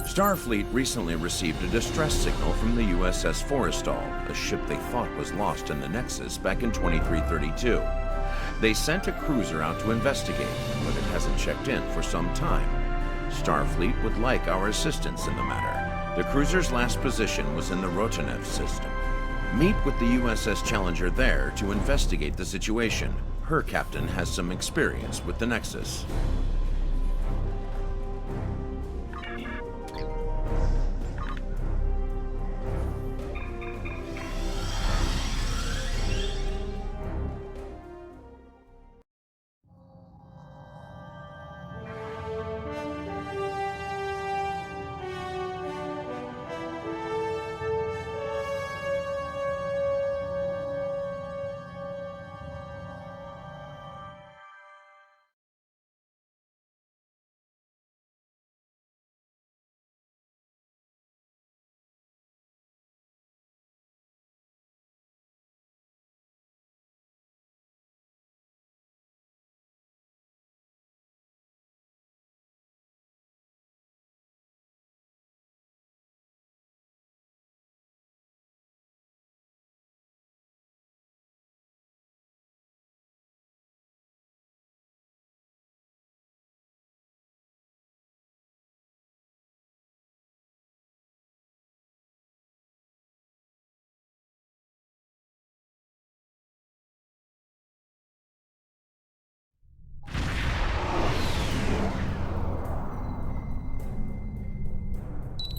Starfleet recently received a distress signal from the U.S.S. Forrestal, a ship they thought was lost in the Nexus back in 2332. They sent a cruiser out to investigate, but it hasn't checked in for some time. Starfleet would like our assistance in the matter. The cruiser's last position was in the Rotanev System. Meet with the U.S.S. Challenger there to investigate the situation. Her captain has some experience with the Nexus.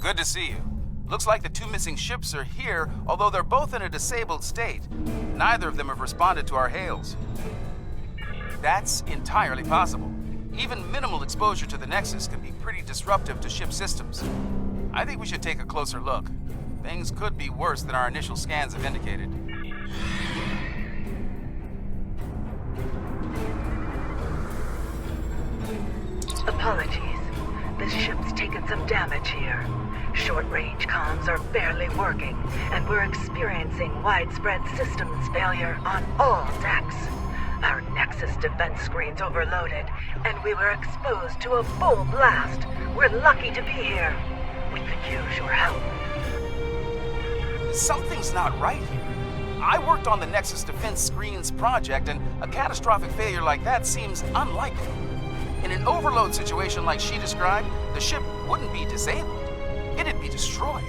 Good to see you. Looks like the two missing ships are here, although they're both in a disabled state. Neither of them have responded to our hails. That's entirely possible. Even minimal exposure to the Nexus can be pretty disruptive to ship systems. I think we should take a closer look. Things could be worse than our initial scans have indicated. Apologies. This ship's taken some damage here. Short-range comms are barely working, and we're experiencing widespread systems failure on all decks. Our Nexus defense screen's overloaded, and we were exposed to a full blast. We're lucky to be here. We could use your help. Something's not right here. I worked on the Nexus defense screens project, and a catastrophic failure like that seems unlikely. In an overload situation like she described, the ship wouldn't be disabled. It'd be destroyed.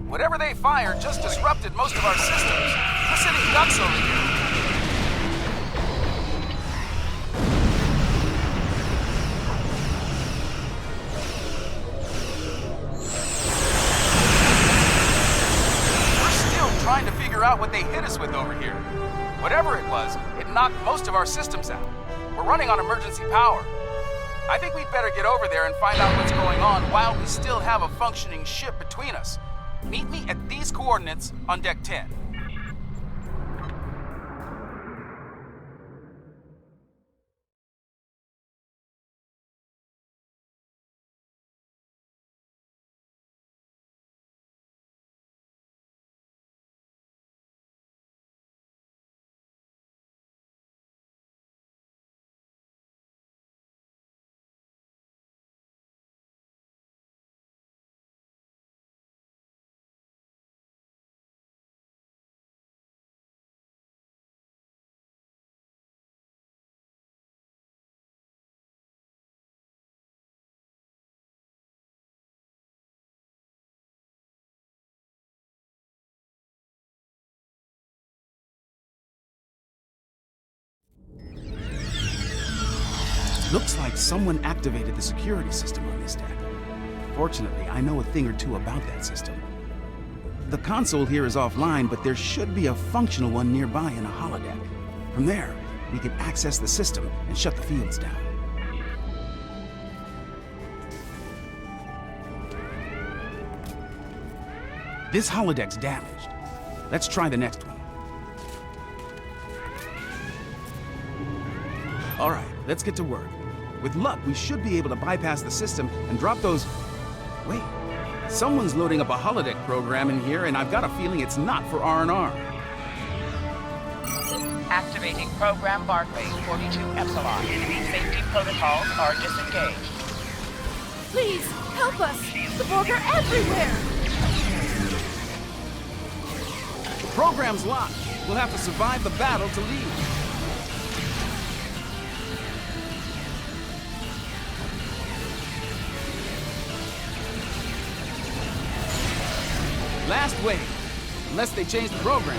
Whatever they fired just disrupted most of our systems. We're sitting ducks over here. We're still trying to figure out what they hit us with over here. Whatever it was, it knocked most of our systems out. We're running on emergency power. I think we'd better get over there and find out what's going on while we still have a functioning ship between us. Meet me at these coordinates on Deck 10. Looks like someone activated the security system on this deck. Fortunately, I know a thing or two about that system. The console here is offline, but there should be a functional one nearby in a holodeck. From there, we can access the system and shut the fields down. This holodeck's damaged. Let's try the next one. All right, let's get to work. With luck, we should be able to bypass the system and drop those... Wait, someone's loading up a holodeck program in here, and I've got a feeling it's not for R&R. Activating program Barclay 42 Epsilon. Safety protocols are disengaged. Please, help us! The Borg are everywhere! The program's locked. We'll have to survive the battle to leave. Last wave, unless they change the program.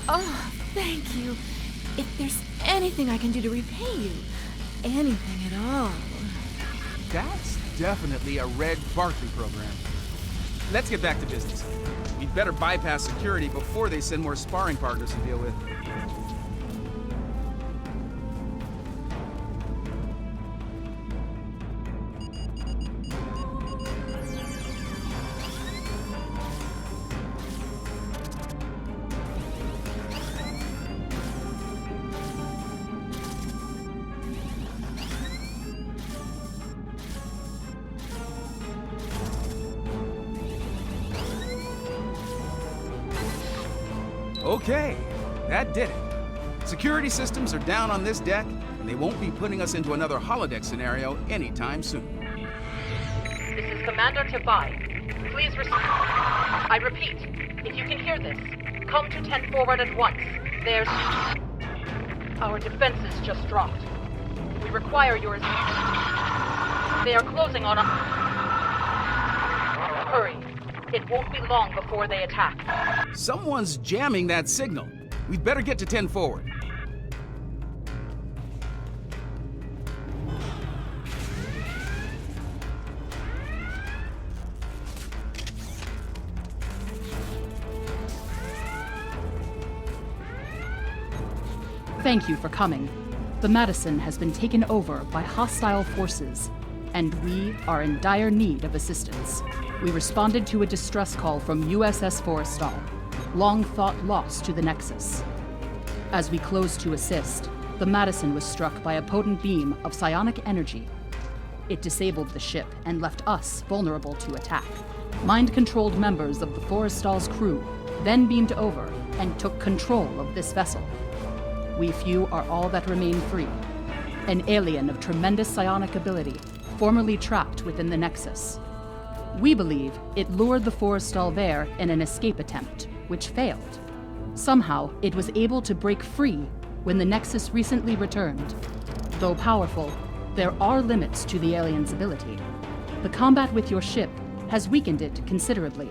Oh, thank you. If there's anything I can do to repay you, anything at all. That's definitely a red Barclay program. Let's get back to business. We'd better bypass security before they send more sparring partners to deal with. Okay, that did it. Security systems are down on this deck, and they won't be putting us into another holodeck scenario anytime soon. This is Commander Tabai. Please I repeat, if you can hear this, come to 10 forward at once. There's... Our defenses just dropped. We require yours. They are closing on us. Hurry. It won't be long before they attack. Someone's jamming that signal. We'd better get to 10 forward. Thank you for coming. The Madison has been taken over by hostile forces, and we are in dire need of assistance. We responded to a distress call from U.S.S. Forrestal, long thought lost to the Nexus. As we closed to assist, the Madison was struck by a potent beam of psionic energy. It disabled the ship and left us vulnerable to attack. Mind-controlled members of the Forrestal's crew then beamed over and took control of this vessel. We few are all that remain free, an alien of tremendous psionic ability, formerly trapped within the Nexus. We believe it lured the Forrestal there in an escape attempt, which failed. Somehow, it was able to break free when the Nexus recently returned. Though powerful, there are limits to the alien's ability. The combat with your ship has weakened it considerably.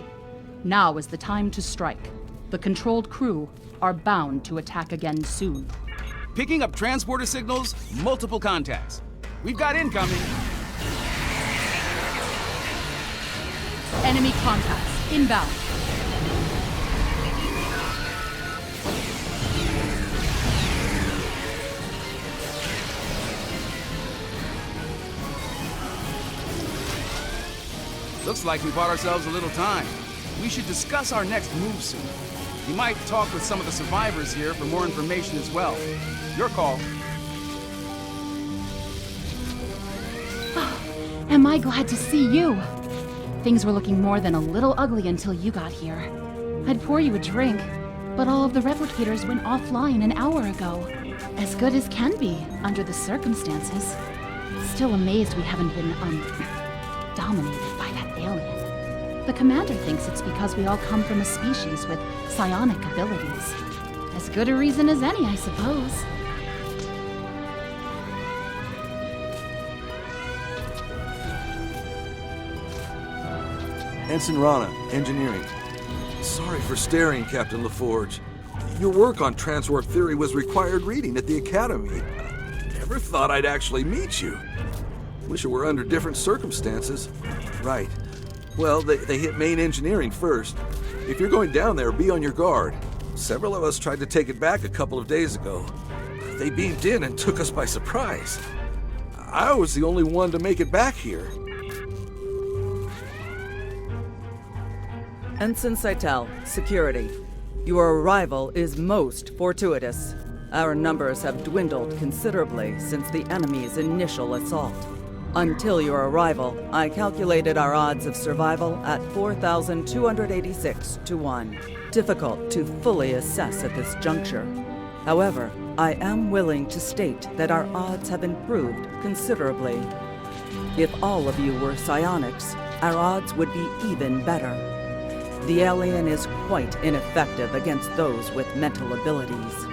Now is the time to strike. The controlled crew are bound to attack again soon. Picking up transporter signals, multiple contacts. We've got incoming. Enemy contacts inbound. Looks like we bought ourselves a little time. We should discuss our next move soon. You might talk with some of the survivors here for more information as well. Your call. Am I glad to see you? Things were looking more than a little ugly until you got here. I'd pour you a drink, but all of the replicators went offline an hour ago. As good as can be, under the circumstances. Still amazed we haven't been, dominated by that alien. The commander thinks it's because we all come from a species with psionic abilities. As good a reason as any, I suppose. Ensign Rana, Engineering. Sorry for staring, Captain LaForge. Your work on transwarp theory was required reading at the Academy. Never thought I'd actually meet you. Wish it were under different circumstances. Right. Well, they hit main engineering first. If you're going down there, be on your guard. Several of us tried to take it back a couple of days ago. They beamed in and took us by surprise. I was the only one to make it back here. Ensign Seitel, security. Your arrival is most fortuitous. Our numbers have dwindled considerably since the enemy's initial assault. Until your arrival, I calculated our odds of survival at 4,286 to 1. Difficult to fully assess at this juncture. However, I am willing to state that our odds have improved considerably. If all of you were psionics, our odds would be even better. The alien is quite ineffective against those with mental abilities.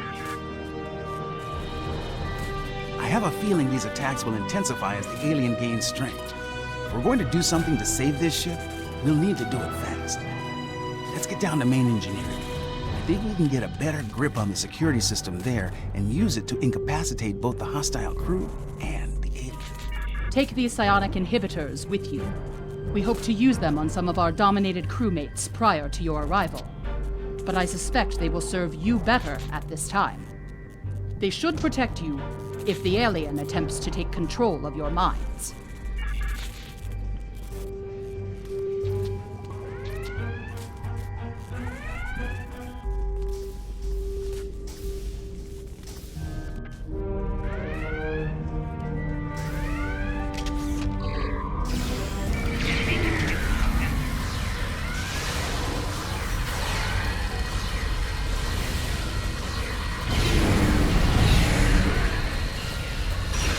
I have a feeling these attacks will intensify as the alien gains strength. If we're going to do something to save this ship, we'll need to do it fast. Let's get down to main engineering. I think we can get a better grip on the security system there and use it to incapacitate both the hostile crew and the alien. Take these psionic inhibitors with you. We hope to use them on some of our dominated crewmates prior to your arrival. But I suspect they will serve you better at this time. They should protect you if the alien attempts to take control of your minds.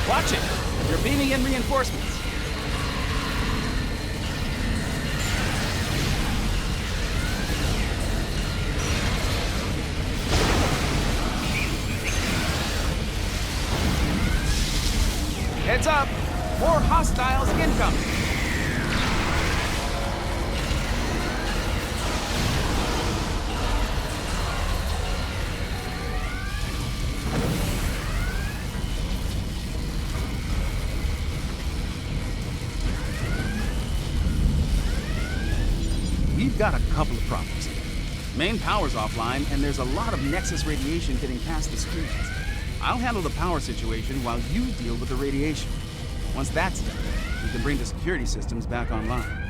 Watch it! You're beaming in reinforcements. Heads up! More hostiles incoming! We've got a couple of problems here. Main power's offline, and there's a lot of Nexus radiation getting past the screens. I'll handle the power situation while you deal with the radiation. Once that's done, we can bring the security systems back online.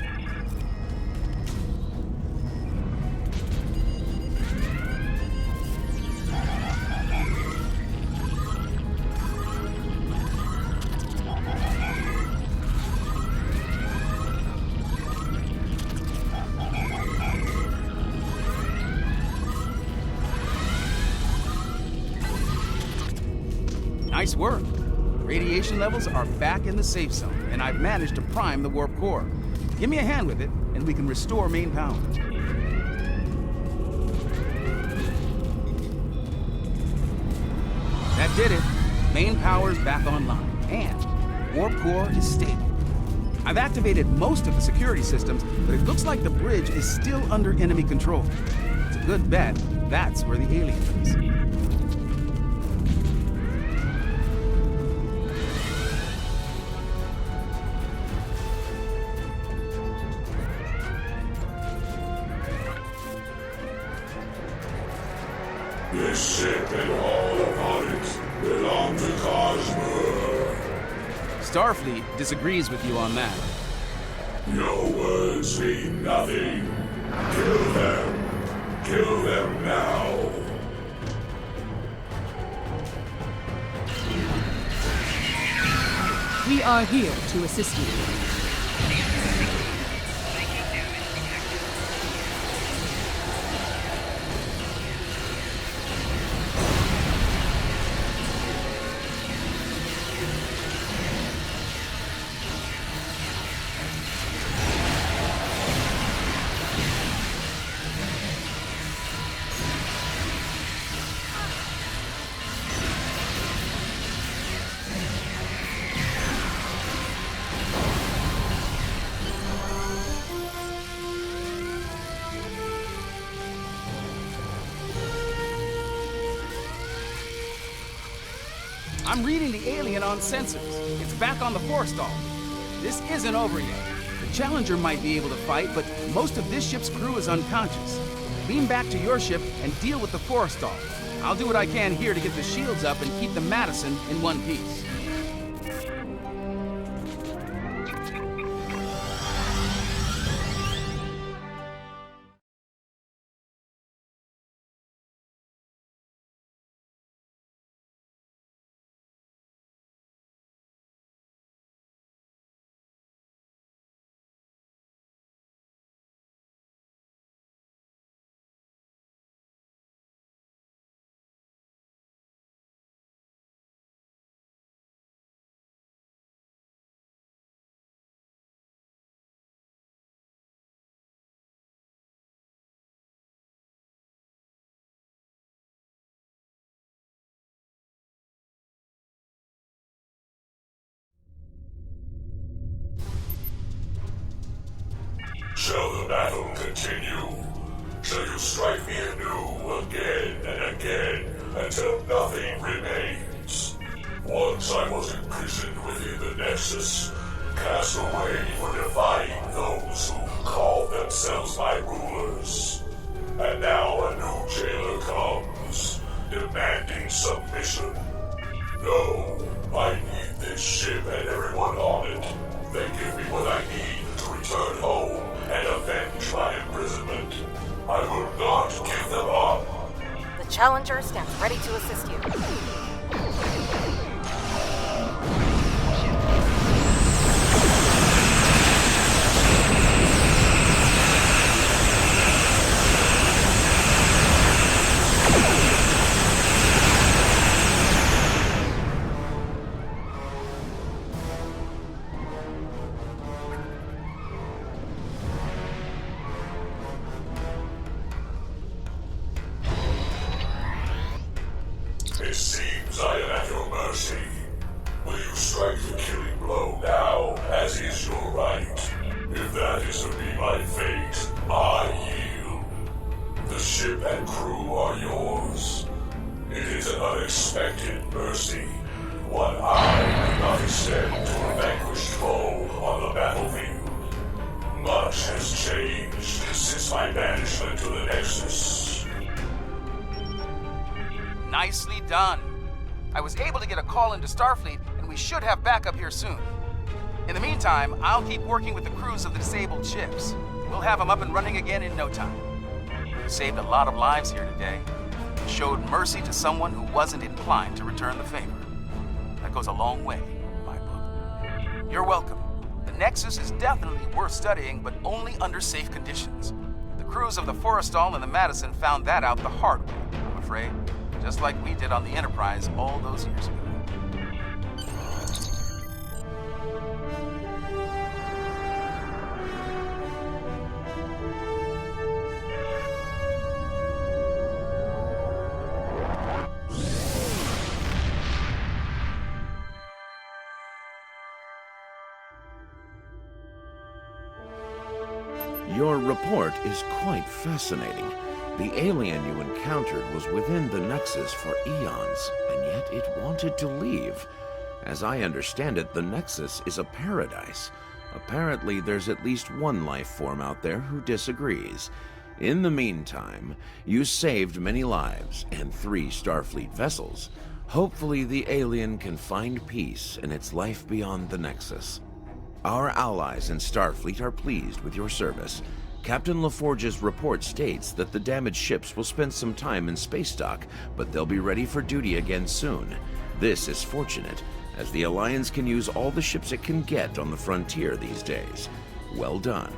Nice work. Radiation levels are back in the safe zone, and I've managed to prime the warp core. Give me a hand with it, and we can restore main power. That did it. Main power's back online, and warp core is stable. I've activated most of the security systems, but it looks like the bridge is still under enemy control. It's a good bet that's where the alien is. This ship and all upon it belong to Cosmo. Starfleet disagrees with you on that. Your words mean nothing. Kill them. Kill them now. We are here to assist you. I'm reading the alien on sensors. It's back on the Forestall. This isn't over yet. The Challenger might be able to fight, but most of this ship's crew is unconscious. Beam back to your ship and deal with the Forestall. I'll do what I can here to get the shields up and keep the Madison in one piece. Shall the battle continue? Shall you strike me anew again and again until nothing remains? Once I was imprisoned within the Nexus, cast away for defying those who call themselves my rulers. And now a new jailer comes, demanding submission. No, I need this ship and everyone on it. They give me what I need to return home and avenge my imprisonment. I will not give them up. The Challenger stands ready to assist you. It seems I am at your mercy. Will you strike the killing blow now, as is your right? If that is to be my fate, I yield. The ship and crew are yours. It is an unexpected mercy, one I could not extend to a vanquished foe on the battlefield. Much has changed since my banishment to the Nexus. Nicely done. I was able to get a call into Starfleet, and we should have backup here soon. In the meantime, I'll keep working with the crews of the disabled ships. We'll have them up and running again in no time. You saved a lot of lives here today. You showed mercy to someone who wasn't inclined to return the favor. That goes a long way in my book. You're welcome. The Nexus is definitely worth studying, but only under safe conditions. The crews of the Forestall and the Madison found that out the hard way, I'm afraid. Just like we did on the Enterprise all those years ago. Your report is quite fascinating. The alien you encountered was within the Nexus for eons, and yet it wanted to leave. As I understand it, the Nexus is a paradise. Apparently, there's at least one life form out there who disagrees. In the meantime, you saved many lives and 3 Starfleet vessels. Hopefully, the alien can find peace in its life beyond the Nexus. Our allies in Starfleet are pleased with your service. Captain LaForge's report states that the damaged ships will spend some time in space dock, but they'll be ready for duty again soon. This is fortunate, as the Alliance can use all the ships it can get on the frontier these days. Well done.